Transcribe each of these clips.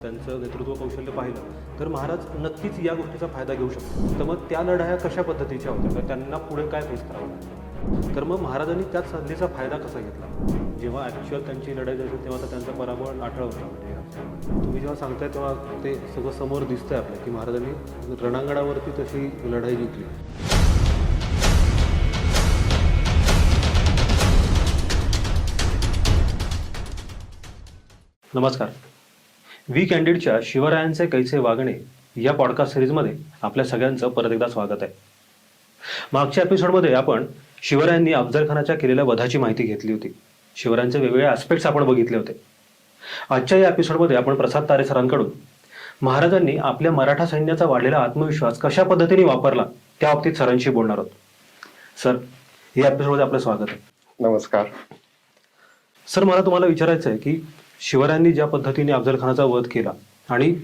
त्यांचं नेतृत्व कौशल्य पाहिलं तर महाराज नक्कीच या गोष्टीचा फायदा घेऊ शकतो. तर मग त्या लढाया कशा पद्धतीच्या होत्या, तर त्यांना पुढे काय फेस करावं लागलं, तर मग महाराजांनी त्याच संधीचा फायदा कसा घेतला. जेव्हा ॲक्च्युअल त्यांची लढाई झाली तेव्हा तर त्यांचा पराभव आठळा होता. म्हणजे तुम्ही जेव्हा सांगताय तेव्हा ते सगळं समोर दिसतंय आपल्या की महाराजांनी रणांगणावरती तशी लढाई जिंकली. नमस्कार. वी कॅन्डिडच्या शिवरायांचे कैसे वागणे या पॉडकास्ट सिरीजमध्ये आपल्या सगळ्यांचं परत एकदा स्वागत आहे. मागच्या एपिसोडमध्ये आपण शिवरायांनी अफजल खानाच्या केलेल्या वधाची माहिती घेतली होती. शिवरायांचे वेगवेगळे ॲस्पेक्ट्स आपण बघितले होते. आजच्या या एपिसोडमध्ये आपण प्रसाद तारे सरांकडून महाराजांनी आपल्या मराठा सैन्याचा वाढलेला आत्मविश्वास कशा पद्धतीने वापरला त्या बाबतीत सरांशी बोलणार आहोत. सर, या एपिसोडमध्ये आपलं स्वागत आहे. नमस्कार सर, मला तुम्हाला विचारायचं आहे की शिवरायांनी ज्या पद्धतीने अफजल खानाचा वध केला आणि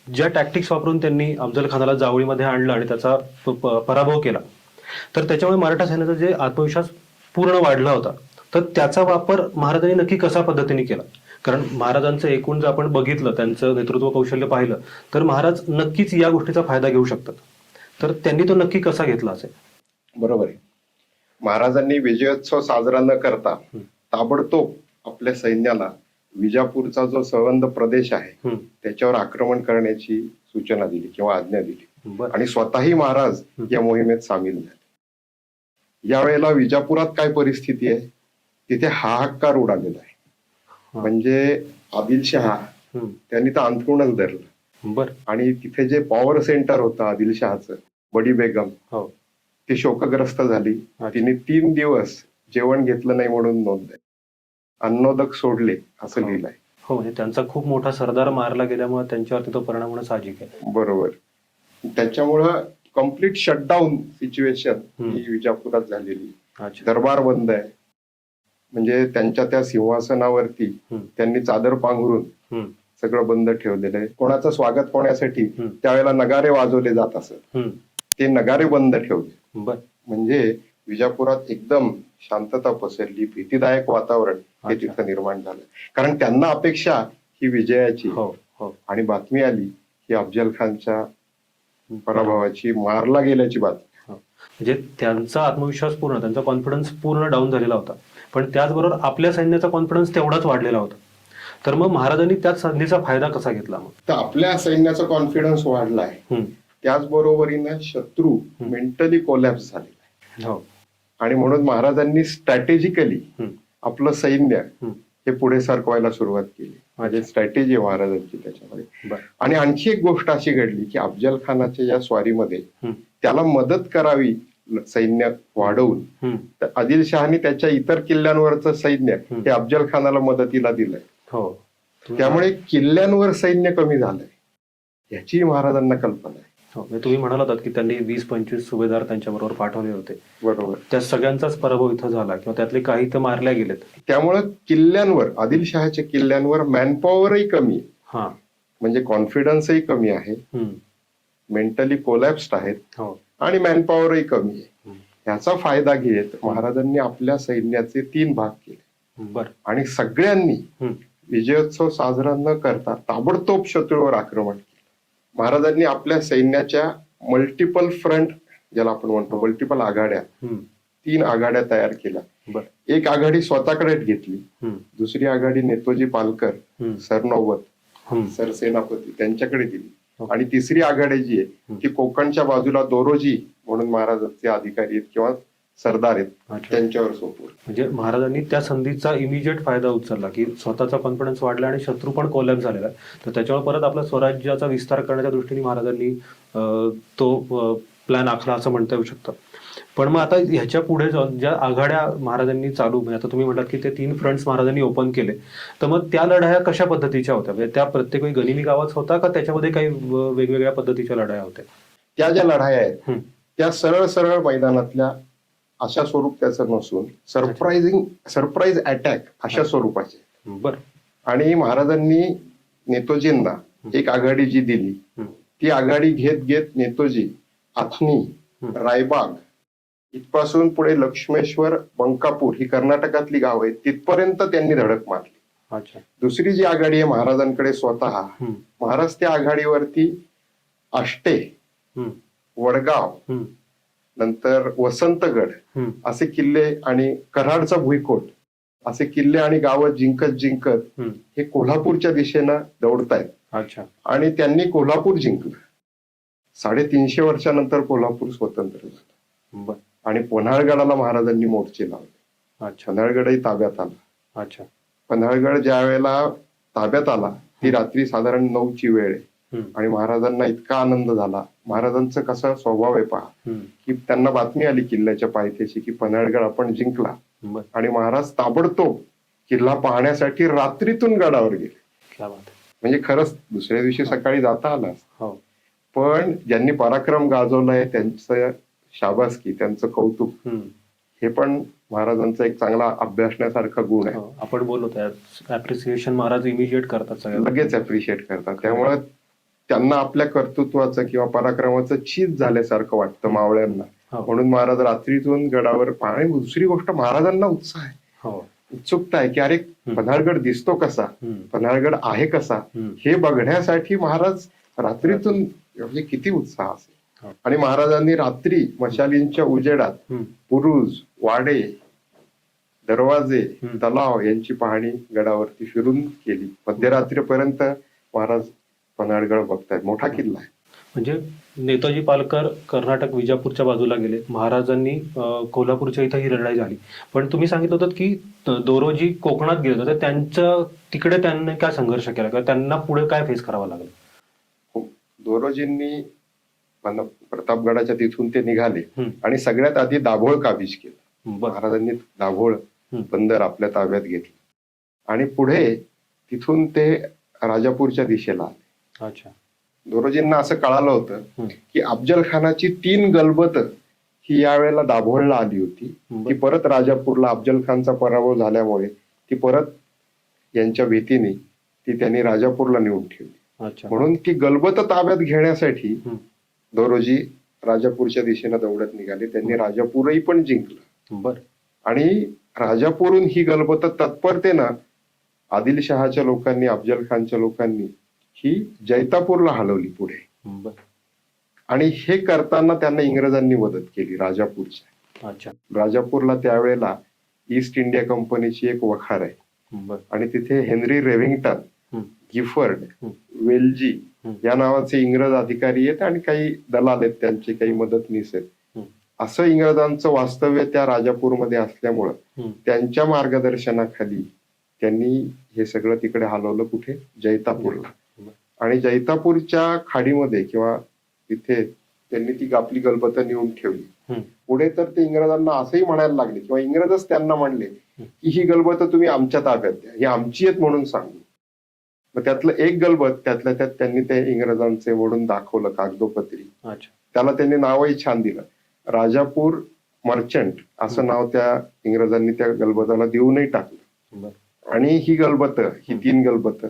ज्या टॅक्टिक्स वापरून त्यांनी अफजल खानाला जावळीमध्ये आणलं आणि त्याचा पराभव केला, तर त्याच्यामुळे मराठा सैन्याचा जे आत्मविश्वास पूर्ण वाढला होता, तर त्याचा वापर महाराजांनी नक्की कशा पद्धतीने केला. कारण महाराजांचं एकूण जर आपण बघितलं, त्यांचं नेतृत्व कौशल्य पाहिलं, तर महाराज नक्कीच या गोष्टीचा फायदा घेऊ शकतात. तर त्यांनी तो नक्की कसा घेतला असेल. बरोबर आहे. महाराजांनी विजयोत्सव साजरा न करता ताबडतोब आपल्या सैन्याला विजापूरचा जो संबंध प्रदेश आहे त्याच्यावर आक्रमण करण्याची सूचना दिली किंवा आज्ञा दिली आणि स्वतःही महाराज या मोहिमेत सामील झाले. यावेळेला विजापुरात काय परिस्थिती आहे, तिथे हाहाकार उडालेला आहे. म्हणजे आदिलशहा त्यांनी तर अंथरुणच धरलं आणि तिथे जे पॉवर सेंटर होतं आदिलशहाचं, बडी बेगम, ती शोकग्रस्त झाली. तिने 3 दिवस जेवण घेतलं नाही म्हणून नोंद आहे. अन्नोदक सोडले असं लिहिलंय. हो, म्हणजे त्यांचा खूप मोठा सरदार मारला गेल्यामुळे त्यांच्यावरती तो परिणाम होणं साहजिक आहे. बरोबर. त्याच्यामुळं कम्प्लीट शटडाऊन सिच्युएशन ही विजापुरात झालेली. दरबार बंद आहे. म्हणजे त्यांच्या त्या सिंहासनावरती त्यांनी चादर पांघरून सगळं बंद ठेवलेलं आहे. कोणाचं स्वागत होण्यासाठी त्यावेळेला नगारे वाजवले जात असत, ते नगारे बंद ठेवले. म्हणजे विजापुरात एकदम शांतता पसरली, भीतीदायक वातावरण हे तिथं निर्माण झालं. कारण त्यांना अपेक्षा ही विजयाची आणि बातमी आली की अफजल खानच्या पराभवाची, मारला गेल्याची बातमी. म्हणजे त्यांचा आत्मविश्वास पूर्ण, त्यांचा कॉन्फिडन्स पूर्ण डाऊन झालेला होता. पण त्याचबरोबर आपल्या सैन्याचा कॉन्फिडन्स तेवढाच वाढलेला होता. तर मग महाराजांनी त्याच संधीचा फायदा कसा घेतला. मग तर आपल्या सैन्याचा कॉन्फिडन्स वाढलाय, त्याचबरोबरीनं शत्रू मेंटली कोलॅप्स झालेला आहे. आणि म्हणून महाराजांनी स्ट्रॅटेजिकली आपलं सैन्य हे पुढे सरकवायला सुरुवात केली. म्हणजे स्ट्रॅटेजी आहे महाराजांची त्याच्यामध्ये. आणि आणखी एक गोष्ट अशी घडली की अफजल खानाच्या या स्वारीमध्ये त्याला मदत करावी सैन्य वाढवून, तर आदिलशहाने त्याच्या इतर किल्ल्यांवरचं सैन्य हे अफजल खानाला मदतीला दिलंय. त्यामुळे किल्ल्यांवर सैन्य कमी झालंय याची महाराजांना कल्पना आहे. तुम्ही म्हणाला होतात की त्यांनी 20-25 सुभेदार त्यांच्याबरोबर पाठवले होते. बरोबर. त्या सगळ्यांचाच पराभव इथं झाला किंवा त्यातले काही तर मारल्या गेलेत. त्यामुळं किल्ल्यांवर, आदिलशहाच्या किल्ल्यांवर मॅनपॉवरही कमी आहे. म्हणजे कॉन्फिडन्सही कमी आहे, मेंटली कोलॅप्स्ड आहेत आणि मॅनपॉवरही कमी आहे. याचा फायदा घेत महाराजांनी आपल्या सैन्याचे 3 भाग केले आणि सगळ्यांनी विजयोत्सव साजरा न करता ताबडतोब शत्रूवर आक्रमण केलं. महाराजांनी आपल्या सैन्याच्या मल्टिपल फ्रंट, ज्याला आपण म्हणतो मल्टिपल आघाड्या, 3 आघाड्या तयार केल्या. एक आघाडी स्वतःकडे घेतली, दुसरी आघाडी नेतोजी पालकर, सरनौबत, सरसेनापती त्यांच्याकडे दिली आणि तिसरी आघाडी जी आहे ती कोकणच्या बाजूला दोरोजी म्हणून महाराजांचे अधिकारी आहेत किंवा सरदार आहेत त्यांच्यावर सोपवली. म्हणजे महाराजांनी त्या संधीचा इमिजिएट फायदा उचलला की स्वतःचा कॉन्फिडन्स वाढला आणि शत्रू पण कोलॅप्स झालेला आहे. तर त्याच्यावर परत आपल्या स्वराज्याचा विस्तार करण्याच्या दृष्टीने महाराजांनी तो प्लॅन आखला असं म्हणता येऊ शकतं. पण मग आता ह्याच्या पुढे ज्या आघाड्या महाराजांनी चालू, म्हणजे आता तुम्ही म्हटलात की ते 3 फ्रंट्स महाराजांनी ओपन केले, तर मग त्या लढाया कशा पद्धतीच्या होत्या. म्हणजे त्या प्रत्येक वेळी गनिमी गावाच होता का त्याच्यामध्ये काही वेगवेगळ्या पद्धतीच्या लढाया होत्या. त्या ज्या लढाया आहेत त्या सरळ सरळ मैदानातल्या अशा स्वरूप त्याचं नसून सरप्राईज अटॅक अशा स्वरूपाचे. आणि महाराजांनी नेतोजींना एक आघाडी जी दिली, ती आघाडी घेत घेत नेतोजी आथनी, रायबाग इथपासून पुढे लक्ष्मेश्वर, बंकापूर ही कर्नाटकातली गाव आहेत, तिथपर्यंत त्यांनी धडक मारली. अच्छा. दुसरी जी आघाडी आहे महाराजांकडे स्वतः, महाराज त्या आघाडीवरती आष्टे, वडगाव, नंतर वसंतगड असे किल्ले आणि कराडचा भुईकोट असे किल्ले आणि गावं जिंकत जिंकत हे कोल्हापूरच्या दिशेनं दौडतायत. अच्छा. आणि त्यांनी कोल्हापूर जिंकलं. 350 वर्षानंतर कोल्हापूर स्वतंत्र झालं आणि पन्हाळगडाला महाराजांनी मोर्चे लावले. पन्हाळगडही ताब्यात आला. अच्छा. पन्हाळगड ज्या वेळेला ताब्यात आला ती रात्री साधारण 9ची वेळ आहे आणि महाराजांना इतका आनंद झाला. महाराजांचं कसा स्वभाव आहे पहा, की त्यांना बातमी आली किल्ल्याच्या पायथ्याशी की पन्हाळगड आपण जिंकला आणि महाराज ताबडतोब किल्ला पाहण्यासाठी रात्रीतून गडावर गेले. म्हणजे खरंच दुसऱ्या दिवशी सकाळी जाता आला. पण ज्यांनी पराक्रम गाजवलाय त्यांचं शाबासकी, त्यांचं कौतुक, हे पण महाराजांचा एक चांगला अभ्यासण्यासारखा गुण आहे. आपण बोललो अप्रिसिएशन महाराज इमिजिएट करतात, लगेच अप्रिशिएट करतात. त्यामुळे त्यांना आपल्या कर्तृत्वाचं किंवा पराक्रमाचं चीज झाल्यासारखं वाटतं मावळ्यांना. म्हणून महाराज रात्रीतून गडावर पाहणे. दुसरी गोष्ट, महाराजांना उत्साह आहे, उत्सुकता आहे की अरे पन्हाळगड दिसतो कसा, पन्हाळगड आहे कसा, हे बघण्यासाठी महाराज रात्रीतून, म्हणजे किती उत्साह असेल. आणि महाराजांनी रात्री मशालींच्या उजेडात बुरुज, वाडे, दरवाजे, तलाव यांची पाहणी गडावरती फिरून केली. मध्यरात्रीपर्यंत महाराज पन्हाळगड बघतायत. मोठा किल्ला आहे. म्हणजे नेताजी पालकर कर्नाटक विजापूरच्या बाजूला गेले, महाराजांनी कोल्हापूरच्या इथं ही लढाई झाली. पण तुम्ही सांगितलं होतं की दोरोजी कोकणात गेले होते, त्यांचं तिकडे त्यांनी काय संघर्ष केला किंवा त्यांना पुढे काय फेस करावं लागलं? दोरोजींनी प्रतापगडाच्या तिथून ते निघाले आणि सगळ्यात आधी दाभोळ काबीज केलं. महाराजांनी दाभोळ बंदर आपल्या ताब्यात घेतलं आणि पुढे तिथून ते राजापूरच्या दिशेला आले. अच्छा. दोरोजींना असं कळालं होतं की अफजल खानाची 3 गलबत ही यावेळेला दाभोळला आली होती. ती परत राजापूरला, अफजल खानचा पराभव झाल्यामुळे ती परत यांच्या भीतीने ती त्यांनी राजापूरला नेऊन ठेवली. म्हणून ती गलबत ताब्यात घेण्यासाठी दोरोजी राजापूरच्या दिशेनं दौडत निघाले. त्यांनी राजापूरही पण जिंकलं आणि राजापूरहून ही गलबत तत्परतेनं आदिलशहाच्या लोकांनी, अफजल खानच्या लोकांनी ही जैतापूरला हलवली पुढे. आणि हे करताना त्यांना इंग्रजांनी मदत केली राजापूरच्या. राजापूरला त्यावेळेला ईस्ट इंडिया कंपनीची एक वखार आहे आणि तिथे हेनरी रेव्हिंग्टन, गिफर्ड, वेल्जी या नावाचे इंग्रज अधिकारी आहेत आणि काही दलाल आहेत, त्यांचे काही मदतनीस आहेत. असं इंग्रजांचं वास्तव्य त्या राजापूरमध्ये असल्यामुळं त्यांच्या मार्गदर्शनाखाली त्यांनी हे सगळं तिकडे हलवलं. कुठे? जैतापूरला. आणि जैतापूरच्या खाडीमध्ये किंवा तिथे त्यांनी ती आपली गलबत नेऊन ठेवली. पुढे तर ते इंग्रजांना असंही म्हणायला लागले किंवा इंग्रजच त्यांना म्हणले की ही गलबत तुम्ही आमच्या ताब्यात द्या, ही आमची आहेत म्हणून सांगू. मग त्यातलं एक गलबत त्यातल्या त्यात त्यांनी ते इंग्रजांचे ओढून दाखवलं कागदोपत्री. त्याला त्यांनी नावही छान दिलं, राजापूर मर्चंट असं नाव त्या इंग्रजांनी त्या गलबताला देऊनही टाकलं. आणि ही गलबत, ही 3 गलबत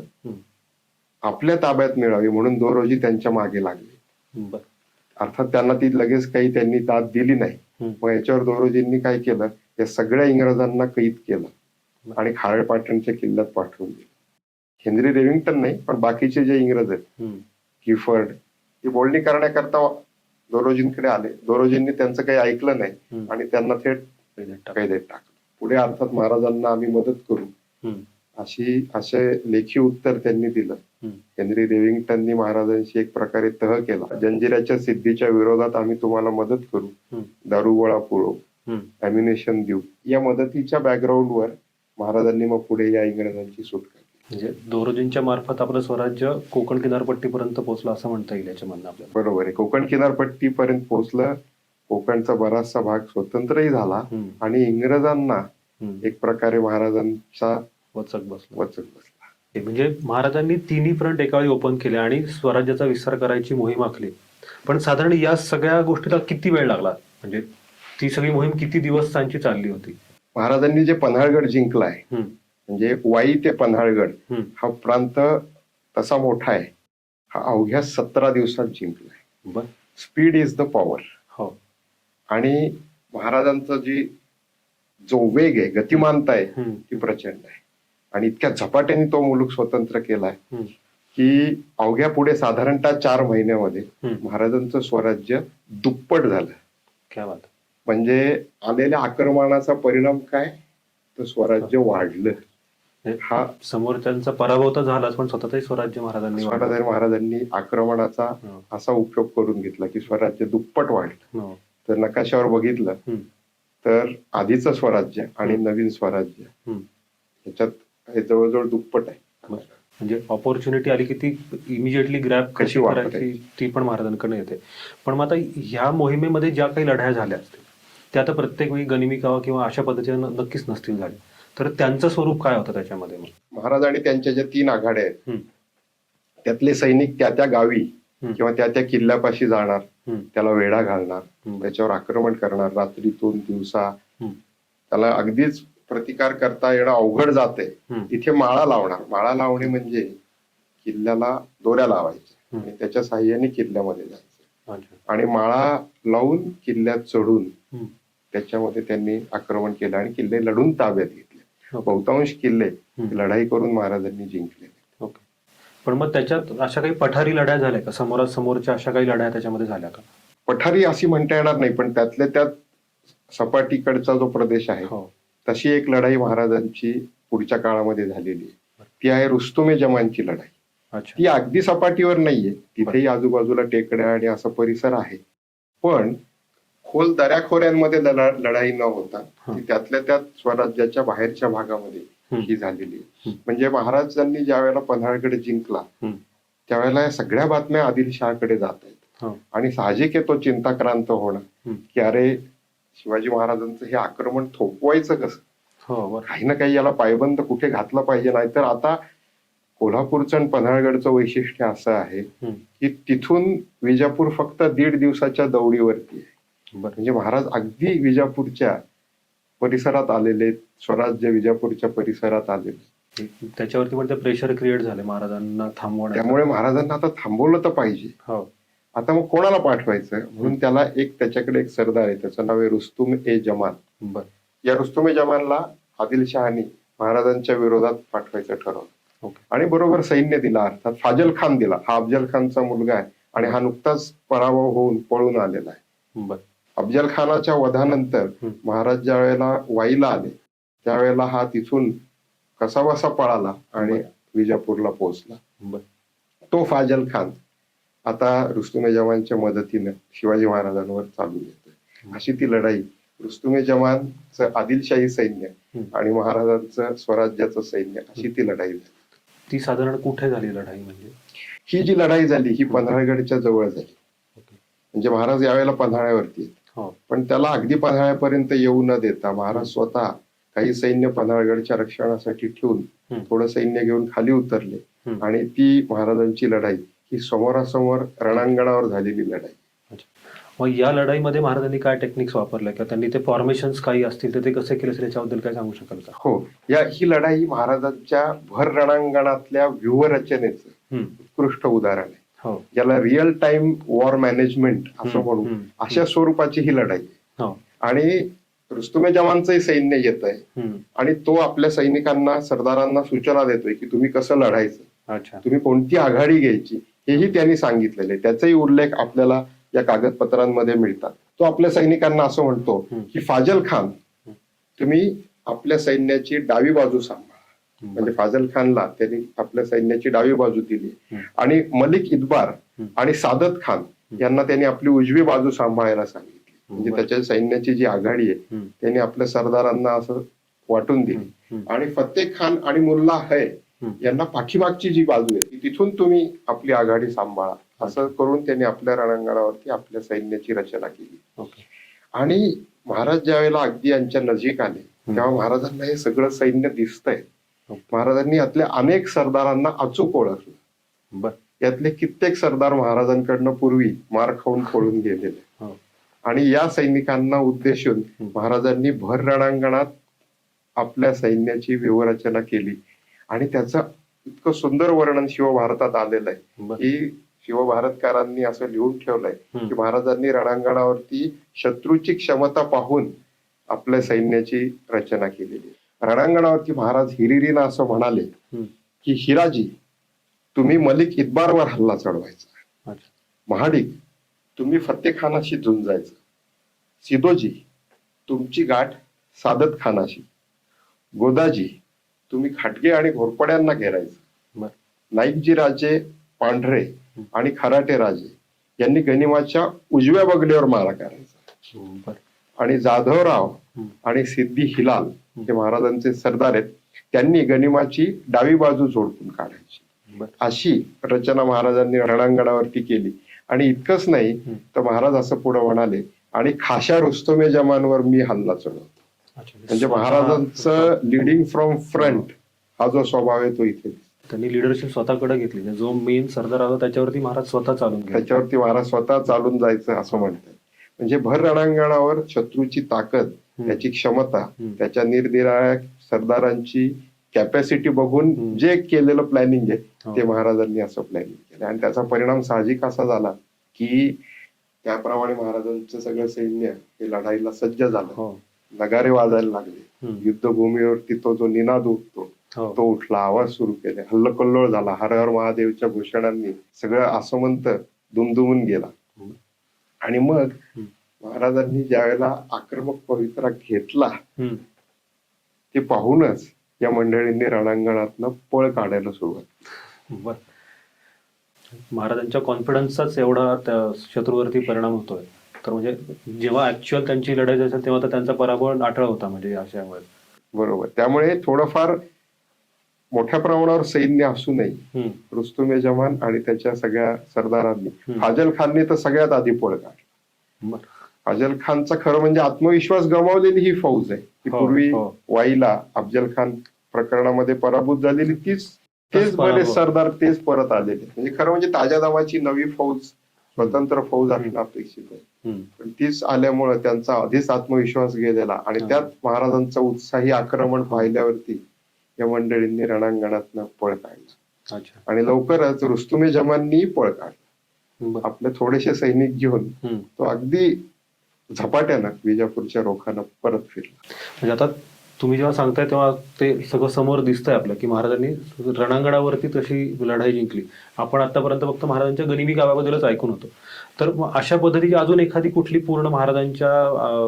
आपल्या ताब्यात मिळावी म्हणून दोरोजी त्यांच्या मागे लागले. अर्थात त्यांना ती लगेच काही त्यांनी दाद दिली नाही. मग याच्यावर दोरोजींनी काय केलं, या सगळ्या इंग्रजांना कैद केलं आणि खारेपाटणच्या किल्ल्यात पाठवून दिलं. हेनरी रेव्हिंग्टन नाही, पण बाकीचे जे इंग्रज आहेत, गिफर्ड, ही बोलणी करण्याकरता दोरोजींकडे आले. दोरोजींनी त्यांचं काही ऐकलं नाही आणि त्यांना थेट कैदेत टाकलं. पुढे अर्थात महाराजांना आम्ही मदत करू असे लेखी उत्तर त्यांनी दिलं. हेनरी रेव्हिंग्टननी महाराजांशी एक प्रकारे तह केला, जंजिऱ्याच्या सिद्धीच्या विरोधात आम्ही तुम्हाला मदत करू, दारुगोळा पुरवू, अम्युनेशन देऊ. या मदतीच्या बॅकग्राऊंडवर महाराजांनी मग पुढे या इंग्रजांची सुटका केली. म्हणजे दोरोजींच्या मार्फत आपलं स्वराज्य कोकण किनारपट्टीपर्यंत पोहोचलं असं म्हणता येईल याच्या म्हणणं आपल्याला. बरोबर आहे, कोकण किनारपट्टीपर्यंत पोहोचलं. कोकणचा बराचसा भाग स्वतंत्रही झाला आणि इंग्रजांना एक प्रकारे महाराजांचा वचक बसला. म्हणजे महाराजांनी 3 फ्रंट एकावेळी ओपन केले आणि स्वराज्याचा विस्तार करायची मोहीम आखली. पण साधारण या सगळ्या गोष्टीला किती वेळ लागला? म्हणजे ती सगळी मोहीम किती दिवस त्यांची चालली होती? महाराजांनी जे पन्हाळगड जिंकलाय, म्हणजे वाई ते पन्हाळगड हा प्रांत तसा मोठा आहे, हा अवघ्या 17 दिवसात जिंकलाय. Speed is the power. आणि महाराजांचा जो वेग आहे, गतिमानता आहे, ती प्रचंड आहे. आणि इतक्या झपाट्याने तो मुलूक स्वतंत्र केलाय की अवघ्या पुढे साधारणतः 4 महिन्यामध्ये महाराजांचं स्वराज्य दुप्पट झालं. क्या बात. म्हणजे आलेल्या आक्रमणाचा परिणाम काय, तर स्वराज्य वाढलं. हा समोरच्यांचा पराभव तर झालाच, पण स्वतःचंही स्वराज्य महाराजांनी आक्रमणाचा असा उपयोग करून घेतला की स्वराज्य दुप्पट वाढलं. तर नकाशावर बघितलं तर आधीचं स्वराज्य आणि नवीन स्वराज्य ह्याच्यात जवळजवळ दुप्पट आहे. म्हणजे ऑपॉर्च्युनिटी आली की ती इमिजिएटली ग्रॅब कशी करायची ती पण महाराजांकडे येते. पण मग आता ह्या मोहिमेमध्ये ज्या काही लढाया झाल्या असतील त्या आता प्रत्येक वेळी गनिमी कावा किंवा अशा पद्धतीने नक्कीच नसतील झाले, तर त्यांचं स्वरूप काय होतं त्याच्यामध्ये? महाराज आणि त्यांच्या ज्या 3 आघाड्या आहेत त्यातले सैनिक त्या त्या गावी किंवा त्या त्या किल्ल्यापाशी जाणार, त्याला वेढा घालणार, त्याच्यावर आक्रमण करणार, रात्रीतून दिवसा त्याला अगदीच प्रतिकार करता येणं अवघड जाते. तिथे माळा लावणार. माळा लावणे म्हणजे किल्ल्याला दोऱ्या लावायच्या आणि त्याच्या साह्याने किल्ल्यामध्ये जायचं आणि माळा लावून किल्ल्यात चढून त्याच्यामध्ये त्यांनी आक्रमण केलं आणि किल्ले लढून ताब्यात घेतले. बहुतांश किल्ले लढाई करून महाराजांनी जिंकले. पण मग त्याच्यात अशा काही पठारी लढाया झाल्या का, समोरासमोरच्या अशा काही लढाया त्याच्यामध्ये झाल्या का? पठारी अशी म्हणता येणार नाही, पण त्यातल्या त्यात सपाटीकडचा जो प्रदेश आहे तशी एक लढाई महाराजांची पुढच्या काळामध्ये झालेली आहे. ती आहे रुस्तुमे जमानची लढाई. ती अगदी सपाटीवर नाहीये, तिथेही आजूबाजूला टेकड्या आणि असा परिसर आहे, पण खोल दऱ्याखोऱ्यांमध्ये लढाई न होता ती त्यातल्या त्यात स्वराज्याच्या बाहेरच्या भागामध्ये ही झालेली आहे. म्हणजे महाराजांनी ज्या वेळेला पन्हाळगड जिंकला त्यावेळेला या सगळ्या बातम्या आदिलशहाकडे जात आहेत आणि साहजिक आहे तो चिंताक्रांत होणं की अरे शिवाजी महाराजांचं हे आक्रमण थोपवायचं कसं, काही ना काही याला पायबंद कुठे घातला पाहिजे. नाहीतर आता कोल्हापूरचं आणि पन्हाळगडचं वैशिष्ट्य असं आहे की तिथून विजापूर फक्त 1.5 दिवसाच्या दौडीवरती आहे. म्हणजे महाराज अगदी विजापूरच्या परिसरात आलेले, स्वराज्य विजापूरच्या परिसरात आलेले, त्याच्यावरती पण ते प्रेशर क्रिएट झाले महाराजांना थांबवणं. त्यामुळे महाराजांना आता थांबवलं तर पाहिजे. आता मग कोणाला पाठवायचं म्हणून त्याला त्याच्याकडे एक सरदार आहे, त्याचं नाव आहे रुस्तुम ए जमान. या रुस्तुम ए जमानला आदिलशहानी महाराजांच्या विरोधात पाठवायचं ठरवलं आणि बरोबर सैन्य दिला, अर्थात फाजल खान दिला. हा अफजल खानचा मुलगा आहे आणि हा नुकताच पराभव होऊन पळून आलेला आहे. अफजल खानाच्या वधानंतर महाराज ज्या वेळेला वाईला आले त्यावेळेला हा तिथून कसाबसा पळाला आणि विजापूरला पोहोचला. तो फाजल खान आता रुस्तुम ए जमानच्या मदतीनं शिवाजी महाराजांवर चालू येतोय. अशी ती लढाई रुस्तुम ए जमानचं आदिलशाही सैन्य आणि महाराजांचं स्वराज्याचं सैन्य, अशी ती लढाई झाली. ती साधारण कुठे झाली लढाई? म्हणजे ही जी लढाई झाली ही पन्हाळगडच्या जवळ झाली. म्हणजे महाराज यावेळेला पन्हाळ्यावरती आहेत, पण त्याला अगदी पन्हाळ्यापर्यंत येऊ न देता महाराज स्वतः काही सैन्य पन्हाळगडच्या रक्षणासाठी ठेवून थोडं सैन्य घेऊन खाली उतरले आणि ती महाराजांची लढाई ही समोरासमोर रणांगणावर झालेली लढाई. मग या लढाईमध्ये महाराजांनी काय टेक्निक्स वापरल्या किंवा त्यांनी ते फॉर्मेशन्स काही असतील तर ते कसे केले त्याच्याबद्दल काय सांगू शकाल का? हो, ही लढाई महाराजांच्या भर रणांगणातल्या व्यूहरचनेचं उत्कृष्ट उदाहरण आहे. याला रिअल टाइम वॉर मॅनेजमेंट असं म्हणू, अशा स्वरूपाची ही लढाई आहे. आणि रुस्तुम ए जमानचंही सैन्य येत आहे आणि तो आपल्या सैनिकांना, सरदारांना सूचना देतोय की तुम्ही कसं लढायचं, तुम्ही कोणती आघाडी घ्यायची हेही त्यांनी सांगितलेले. त्याचाही उल्लेख आपल्याला या कागदपत्रांमध्ये मिळतात. तो आपल्या सैनिकांना असं म्हणतो की फाजल खान तुम्ही आपल्या सैन्याची डावी बाजू सांभाळा. म्हणजे फाजल खानला त्यांनी आपल्या सैन्याची डावी बाजू दिली आणि मलिक इतबार आणि सादत खान यांना त्यांनी आपली उजवी बाजू सांभाळायला सांगितली. म्हणजे त्याच्या सैन्याची जी आघाडी आहे त्यांनी आपल्या सरदारांना असं वाटून दिली आणि फतेह खान आणि मुल्ला है यांना पाठीमागची जी बाजू आहे तिथून तुम्ही आपली आघाडी सांभाळा, असं करून त्यांनी आपल्या रणांगणावरती आपल्या सैन्याची रचना केली. आणि महाराज ज्या वेळेला अगदी यांच्या नजीक आले तेव्हा महाराजांना हे सगळं सैन्य दिसतंय. महाराजांनी यातल्या अनेक सरदारांना अचूक ओळखलं. यातले कित्येक सरदार महाराजांकडनं पूर्वी मार खाऊन पळून गेलेले आणि या सैनिकांना उद्देशून महाराजांनी भर रणांगणात आपल्या सैन्याची व्यूहरचना केली आणि त्याचं इतकं सुंदर वर्णन शिवभारतात आलेलं आहे की शिवभारतकारांनी असं लिहून ठेवलंय की महाराजांनी रणांगणावरती शत्रूची क्षमता पाहून आपल्या सैन्याची रचना केलेली. रणांगणावरती महाराज हिरिरीनं असं म्हणाले की हिराजी तुम्ही मलिक इतबारवर हल्ला चढवायचा, अच्छा. महाडिक तुम्ही फत्तेखानाशी झुंजायचं, सिदोजी तुमची गाठ सादत खानाशी, गोदाजी तुम्ही खाटगे आणि घोरपड्यांना घेरायचं, नाईकजी राजे पांढरे आणि खराटे राजे यांनी गनिमाच्या उजव्या बगलीवर मारा करायचा, आणि जाधवराव आणि सिद्धी हिलाल जे महाराजांचे सरदार आहेत त्यांनी गनिमाची डावी बाजू झोडपून काढायची. अशी रचना महाराजांनी रणांगणावरती केली. आणि इतकंच नाही तर महाराज असं पुढे म्हणाले, आणि खाशा रुस्तमे जमानवर मी हल्ला चढवतो. म्हणजे महाराजांचं लिडिंग फ्रॉम फ्रंट हा जो स्वभाव आहे तो इथे त्यांनी लिडरशिप स्वतःकडे घेतली. जो मेन सरदार होता त्याच्यावरती महाराज स्वतः चालून गेले, त्याच्यावरती महाराज स्वतः चालून जायचं असं म्हणतात. म्हणजे भर रणांगणावर शत्रूची ताकद, त्याची क्षमता, त्याच्या निरनिराळ्या सरदारांची कॅपॅसिटी बघून जे केलेलं प्लॅनिंग आहे ते महाराजांनी असं प्लॅनिंग केलं. आणि त्याचा परिणाम साहजिक असा झाला की त्याप्रमाणे महाराजांचं सगळं सैन्य हे लढाईला सज्ज झालं, नगारे वाजायला लागले, युद्धभूमीवरती तो जो निनाद उठतो तो उठला, आवाज सुरू केले, हल्लकल्लोळ झाला, हर हर महादेवच्या घोषणांनी सगळं आसमंत दुमदुमून गेला. आणि मग महाराजांनी ज्यावेळेला आक्रमक पवित्रा घेतला ते पाहूनच या मंडळींनी रणांगणातनं पळ काढायला सुरुवात. महाराजांच्या कॉन्फिडन्सचाच एवढा त्या शत्रूवरती परिणाम होतोय. तर म्हणजे जेव्हा ऍक्च्युअल त्यांची लढाई असेल तेव्हा तर त्यांचा पराभव अटळ होता. म्हणजे अशामुळे बरोबर. त्यामुळे थोडंफार मोठ्या प्रमाणावर सैन्य असूनही रुस्तुम जमान आणि त्याच्या सगळ्या सरदारांनी, फाजल खानने तर सगळ्यात आधी पळ काढला. फाजल खानचा खरं म्हणजे आत्मविश्वास गमावलेली ही फौज आहे. की पूर्वी वाईला अफजल खान प्रकरणामध्ये पराभूत झालेली तेच बरेच सरदार तेच परत आलेले. म्हणजे खरं म्हणजे ताज्या दामाची नवी फौज, स्वतंत्र फौज असणं अपेक्षित आहे. पण तीच आल्यामुळे त्यांचा आधीच आत्मविश्वास गेलेला आणि त्यात महाराजांचं उत्साही आक्रमण पाहिल्यावरती या मंडळींनी रणांगणातनं पळ काढला. आणि लवकरच रुस्तुम जमाननी पळ काढला. आपले थोडेसे सैनिक घेऊन तो अगदी झपाट्यानं विजापूरच्या रोखानं परत फिरला. म्हणजे आता तुम्ही जेव्हा सांगताय तेव्हा ते सगळं समोर दिसतंय आपलं की महाराजांनी रणांगणावरती तशी लढाई जिंकली. आपण आतापर्यंत फक्त महाराजांच्या गनिमी काव्याबद्दलच ऐकून होतो. तर अशा पद्धतीची अजून एखादी कुठली पूर्ण महाराजांच्या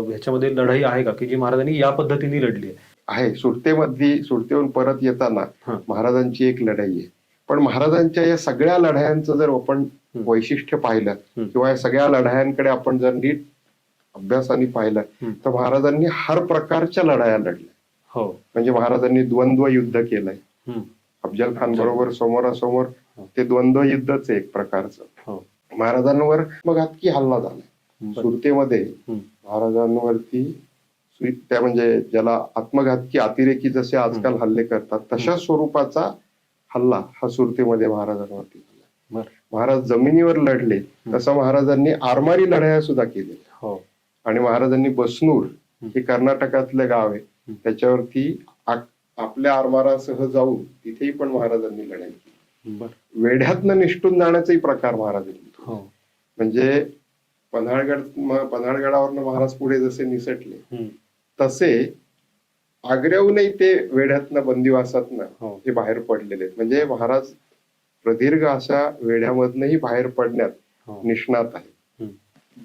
ह्याच्यामध्ये लढाई आहे का की जी महाराजांनी या पद्धतीने लढली आहे? सुरतेहून परत येताना महाराजांची एक लढाई आहे. पण महाराजांच्या या सगळ्या लढायांचं जर आपण वैशिष्ट्य पाहिलं किंवा या सगळ्या लढायांकडे आपण जर नीट अभ्यासाने पाहिलं तर महाराजांनी हर प्रकारच्या लढाया लढल्या. म्हणजे महाराजांनी द्वंद्व युद्ध केलंय. अफजल खान बरोबर समोरासमोर ते द्वंद्व युद्धच एक प्रकारचं. महाराजांवर मग आत्की हल्ला झाला सुरतेमध्ये. महाराजांवरती त्या म्हणजे ज्याला आत्मघातकी अतिरेकी जसे आजकाल हल्ले करतात तशा स्वरूपाचा हल्ला हा सुरतेमध्ये महाराजांवरती झाला. महाराज जमिनीवर लढले तसं महाराजांनी आरमारी लढाया सुद्धा केल्या. आणि महाराजांनी बसनूर हे कर्नाटकातलं गाव आहे त्याच्यावरती आपल्या आरमारासह जाऊन तिथेही पण महाराजांनी लढाई केली. वेढ्यातनं निष्ठून जाण्याचाही प्रकार महाराजांनी. म्हणजे पन्हाळगडावरनं महाराज पुढे जसे निसटले तसे आग्र्याहूनही ते वेढ्यातनं बंदिवासातनं ते बाहेर पडलेले. म्हणजे महाराज प्रदीर्घ अशा वेढ्यामधनही बाहेर पडण्यात निष्णात आहे.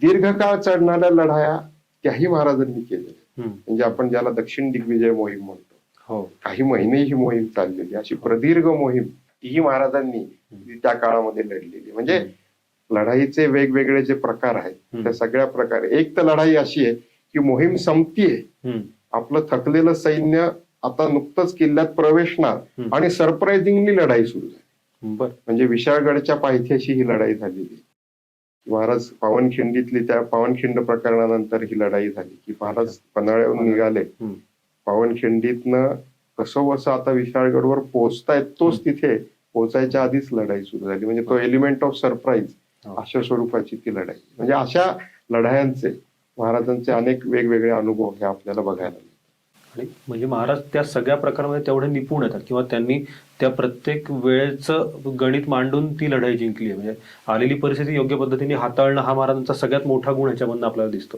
दीर्घकाळ चढणाऱ्या लढाया त्याही महाराजांनी केलेल्या. म्हणजे आपण ज्याला दक्षिण दिग्विजय मोहीम म्हणतो, काही महिने ही मोहीम चाललेली, अशी प्रदीर्घ मोहीम तीही महाराजांनी त्या काळामध्ये लढलेली. म्हणजे लढाईचे वेगवेगळे जे प्रकार आहेत त्या सगळ्या प्रकारे एक तर लढाई अशी आहे की मोहीम संपतीये, आपलं थकलेलं सैन्य आता नुकतंच किल्ल्यात प्रवेशणार आणि सरप्राइझिंगली लढाई सुरू झाली. म्हणजे विशाळगडच्या पायथ्याशी ही लढाई झालेली. महाराज पावनखिंडीतली त्या पावनखिंड प्रकरणानंतर ही लढाई झाली की महाराज पन्हाळ्याहून निघाले, पावनखिंडीतनं कसं बसं आता विशाळगडवर पोहोचतायत तोच तिथे पोहोचायच्या आधीच लढाई सुरू झाली. म्हणजे तो एलिमेंट ऑफ सरप्राईज अशा स्वरूपाची ती लढाई. म्हणजे अशा लढायांचे महाराजांचे अनेक वेगवेगळे अनुभव हे आपल्याला बघायला मिळतात. आणि म्हणजे महाराज त्या सगळ्या प्रकारामध्ये तेवढे निपुण येतात किंवा त्यांनी त्या प्रत्येक वेळेचं गणित मांडून ती लढाई जिंकली आहे. म्हणजे आलेली परिस्थिती योग्य पद्धतीने हाताळणं हा महाराजांचा सगळ्यात मोठा गुण ह्याच्यामधून आपल्याला दिसतो.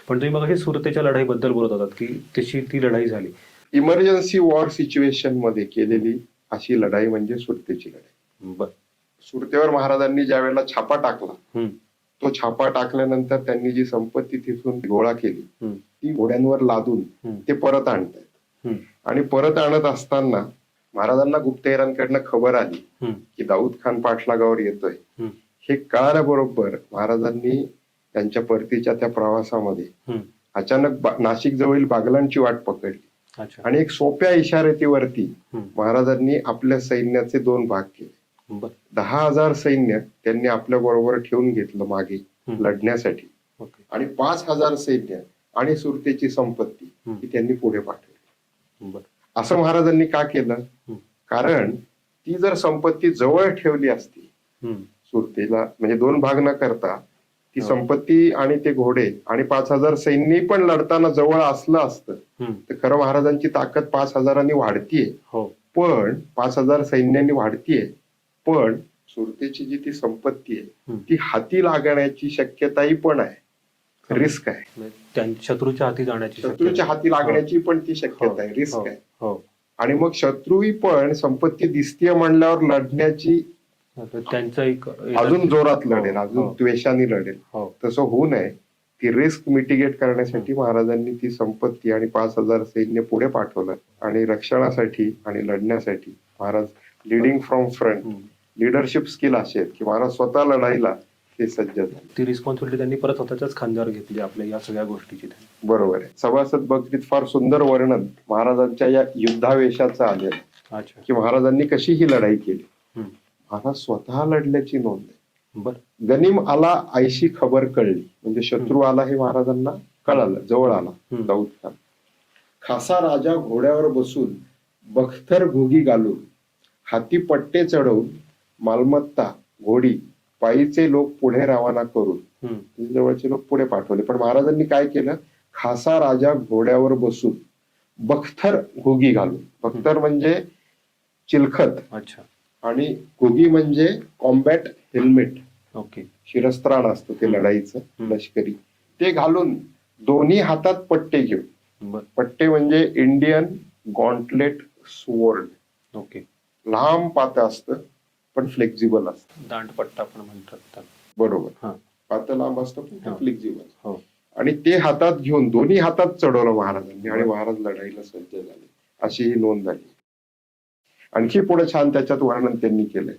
पण तुम्ही मग हे सुरतेच्या लढाईबद्दल बोलत होतात की तशी ती लढाई झाली. इमर्जन्सी वॉर सिच्युएशन मध्ये केलेली अशी लढाई म्हणजे सुरतेची लढाई. बर. सुरतेवर महाराजांनी ज्या वेळेला छापा टाकला, हम्म. तो छापा टाकल्यानंतर त्यांनी जी संपत्ती तिथून गोळा केली ती घोड्यांवर लादून ते परत आणतायत. आणि परत आणत असताना महाराजांना गुप्तहेरांकडनं खबर आली की दाऊद खान पाठलागावर येतोय. हे कळाल्याबरोबर महाराजांनी त्यांच्या परतीच्या त्या प्रवासामध्ये अचानक नाशिक जवळील बागलांची वाट पकडली. आणि एक सोप्या इशारेतीवरती महाराजांनी आपल्या सैन्याचे 2 भाग केले. 10,000 सैन्य त्यांनी आपल्या बरोबर ठेवून घेतलं मागे लढण्यासाठी, आणि 5,000 सैन्य आणि सुरतेची संपत्ती ही त्यांनी पुढे पाठवली. असं महाराजांनी का केलं? कारण ती जर संपत्ती जवळ ठेवली असती सुरतेला, म्हणजे 2 भाग न करता ती संपत्ती आणि ते घोडे आणि 5,000 सैन्य पण लढताना जवळ असलं असतं तर खरं महाराजांची ताकद 5,000 वाढतीये, पण 5,000 सैन्यांनी वाढतीये, पण सुरतेची जी ती संपत्ती आहे ती हाती लागण्याची शक्यताही पण आहे, रिस्क आहे. शत्रूच्या हाती जाण्याची, शत्रूच्या हाती लागण्याची पण ती शक्यता आहे, रिस्क आहे. आणि मग शत्रूही पण संपत्ती दिसतीये म्हणल्यावर लढण्याची त्यांचं एक अजून जोरात लढेल, अजून द्वेषाने लढेल. तसं होऊ नये, ती रिस्क मिटिगेट करण्यासाठी महाराजांनी ती संपत्ती आणि 5,000 सैन्य पुढे पाठवलं. आणि रक्षणासाठी आणि लढण्यासाठी Maharaj leading from front, leadership skill असे आहेत की महाराज स्वतः लढाईला ते सज्ज झाले. ती रिस्पॉन्सिबिलिटी त्यांनी परत स्वतःच्याच खांद्यावर घेतली आपल्या या सगळ्या गोष्टीची. बरोबर आहे. सभासद भक्तीत फार सुंदर वर्णन महाराजांच्या या युद्धावेशाचं आलेलं की महाराजांनी कशी ही लढाई केली. महाराज स्वतः लढल्याची नोंद आहे. गनिम आला आयशी खबर कळली, म्हणजे शत्रू आला हे महाराजांना कळालं, जवळ आला दाऊद खान. खासा राजा घोड्यावर बसून बख्तर घोगी घालून, हाती पट्टे चढवून, मालमत्ता घोडी पायीचे लोक पुढे रवाना करून, जवळचे लोक पुढे पाठवले. पण महाराजांनी काय केलं? खासा राजा घोड्यावर बसून बख्तर घोगी घालून, बख्तर म्हणजे चिलखत, आणि घोगी म्हणजे कॉम्बॅट हेल्मेट, शिरस्त्राण असतं ते लढाईचं लष्करी, ते घालून, दोन्ही हातात पट्टे घेऊन. पट्टे म्हणजे इंडियन गॉन्टलेट स्वोर्ड, लांब पात असतं पण फ्लेक्झिबल असतं, दांडपट्टा पण म्हणतात. बरोबर, पात लांब असतं पण फ्लेक्झिबल. आणि ते हातात घेऊन दोन्ही हातात चढवलं महाराजांनी आणि महाराज लढाईला सज्ज झाले, अशी ही नोंद झाली. आणखी पुढे छान त्याच्यात वर्णन त्यांनी केलंय.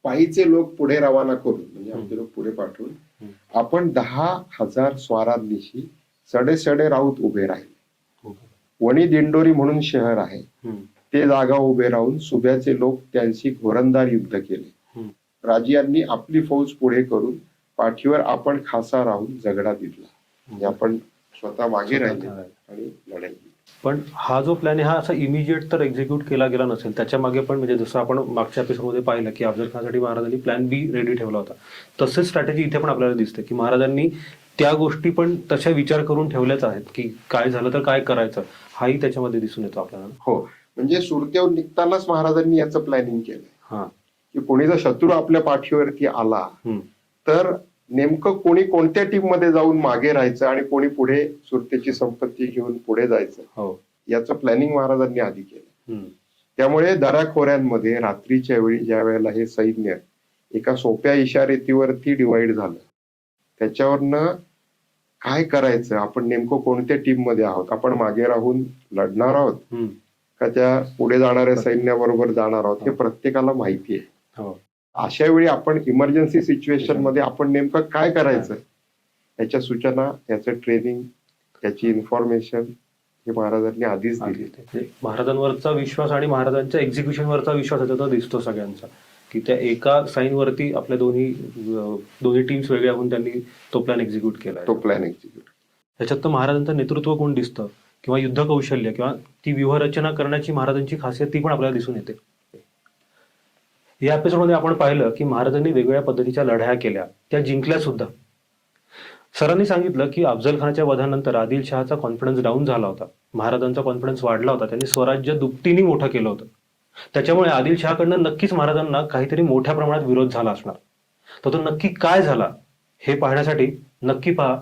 पायीचे लोक पुढे रवाना करून, म्हणजे आमचे लोक पुढे पाठवून, आपण 10,000 स्वारांनिशी सडे सडे राऊत उभे राहिले. वणी दिंडोरी म्हणून शहर आहे, ते जागा उभे राहून सुभ्याचे लोक त्यांची घोरंदार युद्ध केले. राजियांनी आपली फौज पुढे करून पाठीवर आपण खासा राहून झगडा दिला, म्हणजे आपण स्वतः मागे राहिले आणि लढाई. पण हा जो प्लॅन आहे हा असा इमिजिएट तर एक्झिक्यूट केला गेला नसेल, त्याच्या मागे पण म्हणजे जसं आपण मागच्या एपिसोडमध्ये पाहिलं की अफजल खानसाठी महाराजांनी प्लॅन बी रेडी ठेवला होता, तसेच स्ट्रॅटेजी इथे पण आपल्याला दिसते की महाराजांनी त्या गोष्टी पण तशा विचार करून ठेवल्याच आहेत की काय झालं तर काय करायचं, हाही त्याच्यामध्ये दिसून येतो आपल्याला. हो, म्हणजे सुरतेवर निघतानाच महाराजांनी याचं प्लॅनिंग केलंय की कोणी जर शत्रू आपल्या पाठीवरती आला तर नेमकं कोणी कोणत्या टीम मध्ये जाऊन मागे राहायचं आणि कोणी पुढे सुरतेची संपत्ती घेऊन पुढे जायचं, याचं प्लॅनिंग महाराजांनी आधी केलं. त्यामुळे दऱ्याखोऱ्यांमध्ये रात्रीच्या वेळी ज्या वेळेला हे सैन्य एका सोप्या इशारेतीवरती डिवाइड झालं, त्याच्यावरनं काय करायचं, आपण नेमकं कोणत्या टीम मध्ये आहोत, आपण मागे राहून लढणार आहोत का त्या पुढे जाणाऱ्या सैन्याबरोबर जाणार आहोत, हे प्रत्येकाला माहिती आहे. अशा वेळी आपण इमर्जन्सी सिच्युएशन मध्ये आपण नेमकं काय करायचं, याच्या सूचना, याचं ट्रेनिंग, याची इन्फॉर्मेशन हे महाराजांनी आधीच दिली. महाराजांवरचा विश्वास आणि महाराजांच्या एक्झिक्युशनवरचा विश्वास याचा दिसतो सगळ्यांचा, की त्या एका साईन वरती आपल्या दोन्ही टीम्स वेगळ्या होऊन त्यांनी तो प्लॅन एक्झिक्यूट केला. त्याच्यात तर महाराजांचं नेतृत्व कोण दिसतं किंवा युद्ध कौशल्य किंवा ती व्यूहरचना करण्याची महाराजांची खासियत ती पण आपल्याला दिसून येते. या एपिसोडमध्ये आपण पाहिलं की महाराजांनी वेगवेगळ्या पद्धतीच्या लढाया केल्या, त्या जिंकल्या सुद्धा. सरांनी सांगितलं की अफजल खानाच्या वधानंतर आदिलशहाचा कॉन्फिडन्स डाऊन झाला होता, महाराजांचा कॉन्फिडन्स वाढला होता, त्यांनी स्वराज्य दुपटीने मोठं केलं होतं. त्याच्यामुळे आदिलशहाकडनं नक्कीच महाराजांना काहीतरी मोठ्या प्रमाणात विरोध झाला असणार. तर तो नक्की काय झाला हे पाहण्यासाठी नक्की पहा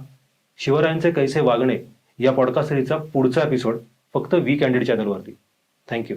शिवरायांचे कैसे वागणे या पॉडकास्ट सिरीजचा पुढचा एपिसोड. फक्त वी कॅन्डिड चॅनलवरती. थँक्यू.